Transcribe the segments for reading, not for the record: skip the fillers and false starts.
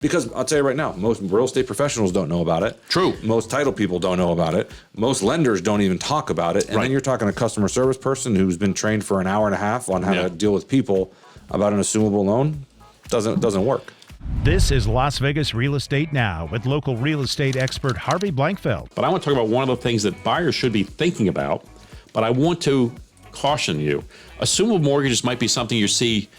Because I'll tell you right now, most real estate professionals don't know about it. True. Most title people don't know about it. Most lenders don't even talk about it. And Right. then you're talking a customer service person who's been trained for an hour and a half on how to deal with people about an assumable loan. Doesn't work. This is Las Vegas Real Estate Now with local real estate expert Harvey Blankfeld. But I want to talk about one of the things that buyers should be thinking about, but I want to caution you. Assumable mortgages might be something you see.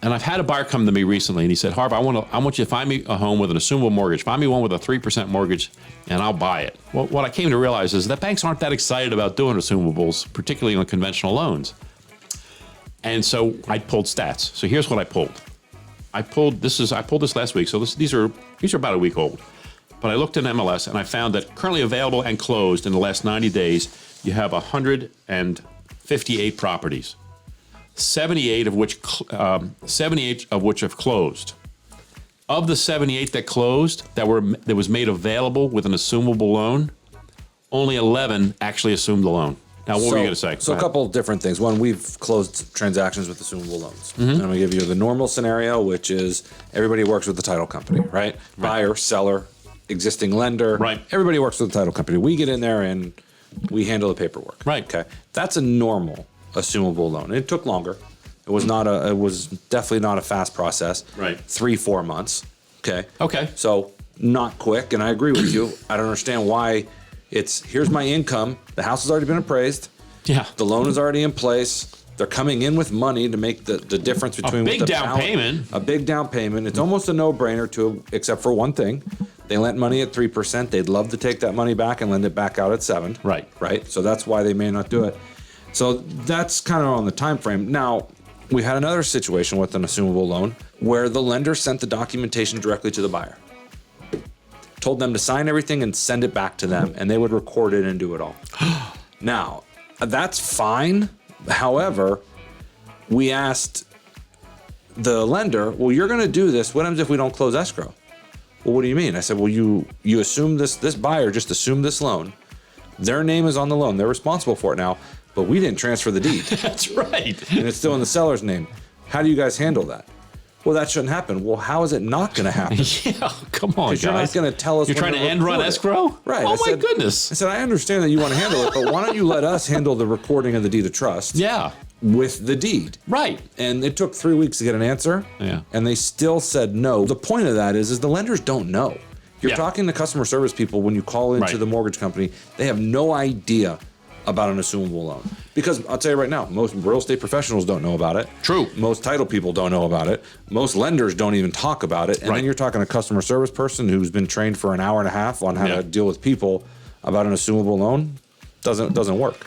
And I've had a buyer come to me recently, and he said, Harv, I want you to find me a home with an assumable mortgage. Find me one with a 3% mortgage, and I'll buy it. Well, what I came to realize is that banks aren't that excited about doing assumables, particularly on conventional loans. And so I pulled stats. So here's what I pulled. I pulled this last week. So these are about a week old. But I looked in MLS, and I found that currently available and closed in the last 90 days, you have 158 properties. 78 of which have closed. Of the 78 that closed, that was made available with an assumable loan, only 11 actually assumed the loan. Now, what were you going to say? So a couple of different things. One, we've closed transactions with assumable loans. And I'm going to give you the normal scenario, which is everybody works with the title company, right? Buyer, seller, existing lender. Right. Everybody works with the title company. We get in there and we handle the paperwork. Right. Okay. That's a normal assumable loan. It took longer. It was definitely not a fast process. Right. 3-4 months. Okay. Okay. So not quick. And I agree with you. I don't understand why here's my income. The house has already been appraised. Yeah. The loan is already in place. They're coming in with money to make the difference between a big down payment. A big down payment. It's almost a no-brainer except for one thing. They lent money at 3%. They'd love to take that money back and lend it back out at 7%. Right. Right. So that's why they may not do it. So that's kind of on the time frame. Now, we had another situation with an assumable loan where the lender sent the documentation directly to the buyer. Told them to sign everything and send it back to them, and they would record it and do it all. Now, that's fine. However, we asked the lender, well, you're going to do this. What happens if we don't close escrow? Well, what do you mean? I said, well, you assume this buyer just assumed this loan. Their name is on the loan. They're responsible for it now, but we didn't transfer the deed. That's right. And it's still in the seller's name. How do you guys handle that? Well, that shouldn't happen. Well, how is it not going to happen? Yeah, come on, guys. You're not going to tell us. You're trying to end run escrow? Right. Oh, my goodness. I said, I understand that you want to handle it, but why don't you let us handle the recording of the deed of trust? Yeah. With the deed. Right. And it took 3 weeks to get an answer. Yeah. And they still said no. The point of that is the lenders don't know. You're Yeah. talking to customer service people when you call into Right. the mortgage company. They have no idea about an assumable loan. Because I'll tell you right now, most real estate professionals don't know about it. True. Most title people don't know about it. Most lenders don't even talk about it. And Right. then you're talking a customer service person who's been trained for an hour and a half on how to deal with people about an assumable loan. Doesn't work.